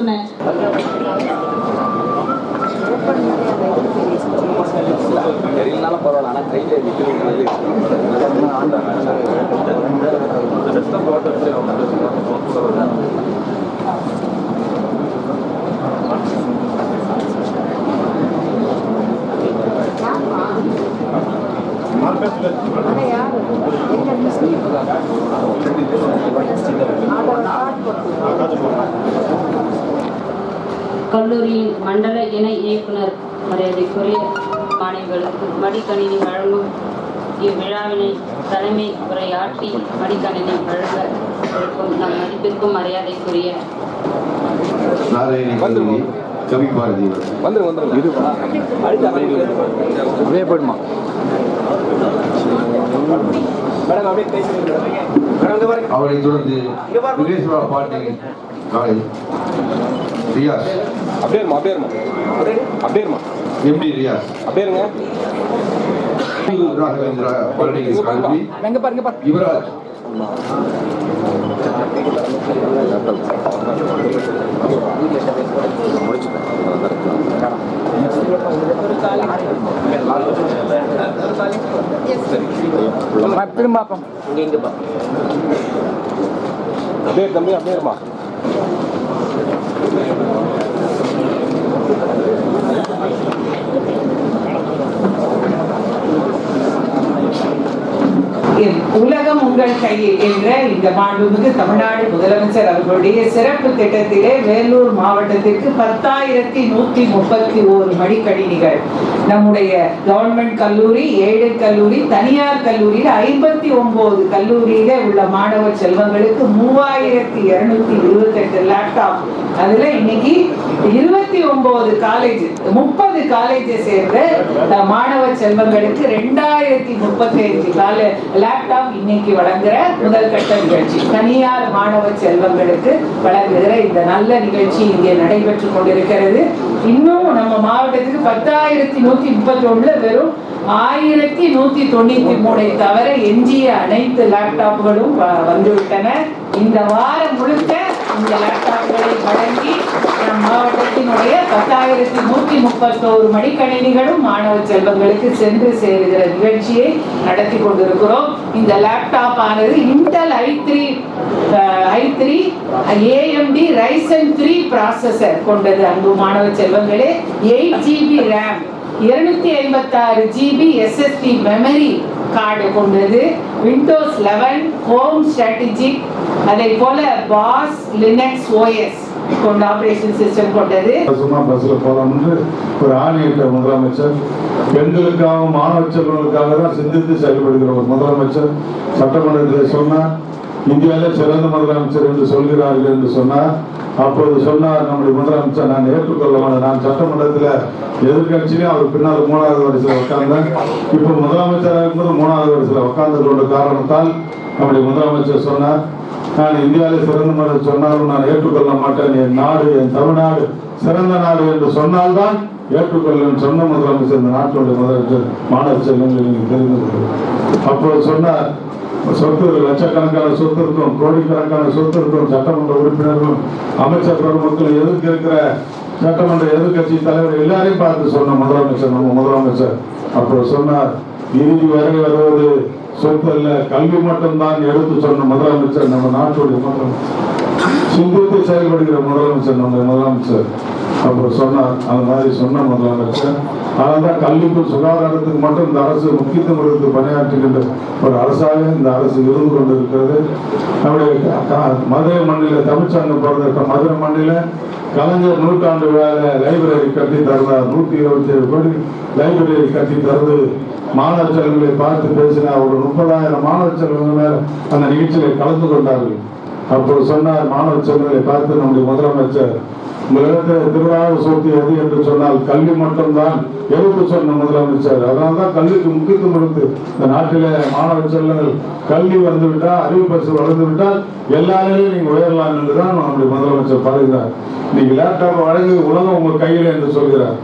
சொன்னேன். கல்லூரியின் மண்டல இணை இயக்குனர் மரியாதைக்குரிய மாணவிகளுக்கு மடிக்கணினி வழங்கும் இவ்விழாவினை தலைமை உரையாற்றி மடிக்கணினி வழங்க இருக்கும் நம் மதிப்பிற்கும் மரியாதைக்குரிய அவரை தொடர்ந்து ரியாஸ் எம்டி ரியாஸ் ராகவேந்திரா பாலிடெக்னிக் கல்லூரி யுவராஜ் தம்பி அப்படியேமா உலகம் உங்கள் கையில் என்ற இந்த மாண்புமிகு தமிழ்நாடு முதலமைச்சர் அவர்களுடைய சிறப்பு திட்டத்திலே வேலூர் மாவட்டத்திற்கு 10,131 மடிக்கணினிகள் நம்முடைய கவர்மெண்ட் கல்லூரி, எய்டட் கல்லூரி, தனியார் கல்லூரியில் 59 கல்லூரியில உள்ள மாணவ செல்வங்களுக்கு 3,228 லேப்டாப். அதுல இன்னைக்கு 29 காலேஜ் 30 காலேஜை சேர்ந்த மாணவ செல்வங்களுக்கு 2,035 லேப்டாப் இன்னைக்கு வழங்குற முதல் கட்ட நிகழ்ச்சி. தனியார் மாணவ செல்வங்களுக்கு வழங்குகிற இந்த நல்ல நிகழ்ச்சி இங்கே நடைபெற்றுக் கொண்டிருக்கிறது. இன்னும் நம்ம மாவட்டத்துக்கு 10,131 வெறும் 1,193 தவிர எஞ்சிய அனைத்து லேப்டாப்களும் வந்துவிட்டன. இந்த வாரம் முழுக்க இந்த லேப்டாப்களை வழங்கி நம் மாவட்டத்தினுடைய 10,131 மடிக்கணினிகளும் மாணவ செல்வங்களுக்கு சென்று சேருகிற நிகழ்ச்சியை நடத்தி கொண்டிருக்கிறோம். இந்த லேப்டாப் ஆனது Intel i3 AMD Ryzen 3 processor கொண்டது. அன்பு மாணவ செல்வங்களே, 8 GB RAM, 256 GB SSD memory card கொண்டது. விண்டோஸ் 11 ஹோம் ஸ்ட்ராட்டஜிக், அதை போல பாஸ் லினக்ஸ் OS கொண்ட ஆபரேஷன் சிஸ்டம் கொண்டது. சும்மா பஸ்ல போறோம்னு ஒரு ஆணையிட்ட முதலமைச்சர், பெண்களுக்காக மாணவ செல்வங்களுக்காக தான் சிந்தித்து செயல்படுகிற ஒரு முதலமைச்சர் சட்டமன்றத்தில் சொன்னார், இந்தியாவிலே சிறந்த முதலமைச்சர் என்று சொல்கிறார்கள் என்று சொன்னார். அப்போது சொன்னார் நம்முடைய முதலமைச்சர், நான் ஏற்றுக்கொள்ள மாட்டேன், நான் சட்டமன்றத்தில் எதிர்கட்சியிலே அவர் பின்னால் 3வது வரிசையில் உட்கார்ந்தேன். இப்போ முதலமைச்சராக இருக்கும்போது 3வது வரிசையில் உட்கார்ந்து கொண்ட காரணத்தால் நம்முடைய முதலமைச்சர் சொன்னார், நான் இந்தியாவிலே சிறந்த மதம் சொன்னாலும் நான் ஏற்றுக்கொள்ள மாட்டேன், என் நாடு, என் தமிழ்நாடு சிறந்த நாடு என்று சொன்னால்தான் ஏற்றுக்கொள்ளும் சொன்ன முதலமைச்சர் இந்த நாட்டுடைய முதலமைச்சர். மாணவ செல்வங்களை நீங்கள் தெரிந்து கொள்ளுங்கள். அப்போது சொன்னார், சொத்து லட்சக்கணக்கான சொத்து இருக்கும், கோடிக்கணக்கான சொத்து இருக்கும், சட்டமன்ற உறுப்பினர்களும் அமைச்சர் பெருமக்களும் எதிர்க்க இருக்கிற சட்டமன்ற எதிர்கட்சி தலைவர் எல்லாரையும் பார்த்து சொன்ன முதலமைச்சர் நம்ம முதலமைச்சர். அப்போ சொன்னார், இறுதி வரை வருவது சொத்து அல்ல, கல்வி மட்டும்தான் எடுத்து சொன்ன முதலமைச்சர் நம்ம நாட்டுடைய முதலமைச்சர். சிந்தித்து செயல்படுகிற முதலமைச்சர் நம்ம முதலமைச்சர். அப்புறம் சொன்னார், அந்த மாதிரி சொன்ன முதலமைச்சர். அதனால்தான் கல்விக்கும் சுகாதாரத்துக்கு மட்டும் இந்த அரசு முக்கியத்துவம் கொடுத்து பணியாற்றுகின்ற ஒரு அரசாக இந்த அரசு இருந்து கொண்டு இருக்கிறது. நம்முடைய மதுரை மண்ணில தமிழ்ச்சங்கம் பிறந்த மதுரை மண்ணில கலைஞர் நூற்றாண்டு வேலை லைப்ரரி கட்டி தருந்தார். 127 கோடி லைப்ரரி கட்டி தருவது மாணவ செல்வங்களை பார்த்து பேசினார். ஒரு 30,000 மாணவ செல்வங்கள் மேல அந்த நிகழ்ச்சியை கலந்து கொண்டார்கள். அப்போது சொன்னார், மாணவ செல்வங்களை பார்த்து நம்முடைய முதலமைச்சர், உங்களிடத்தில் திருவிழாவில் சொத்து எது என்று சொன்னால் கல்வி மட்டும்தான் எடுத்து சொன்ன முதலமைச்சர். அதனால்தான் கல்விக்கு முக்கியத்துவம் கொடுத்து இந்த நாட்டிலே மாணவ செல்வங்கள் கல்வி வந்துவிட்டால், அறிவு பரிசு வளர்ந்து விட்டால் எல்லாரையும் நீங்க உயரலாம் என்றுதான் நம்முடைய முதலமைச்சர் பழகிறார். நீங்க லேப்டாப் வழங்கி உலகம் உங்க கையில் என்று சொல்கிறார்.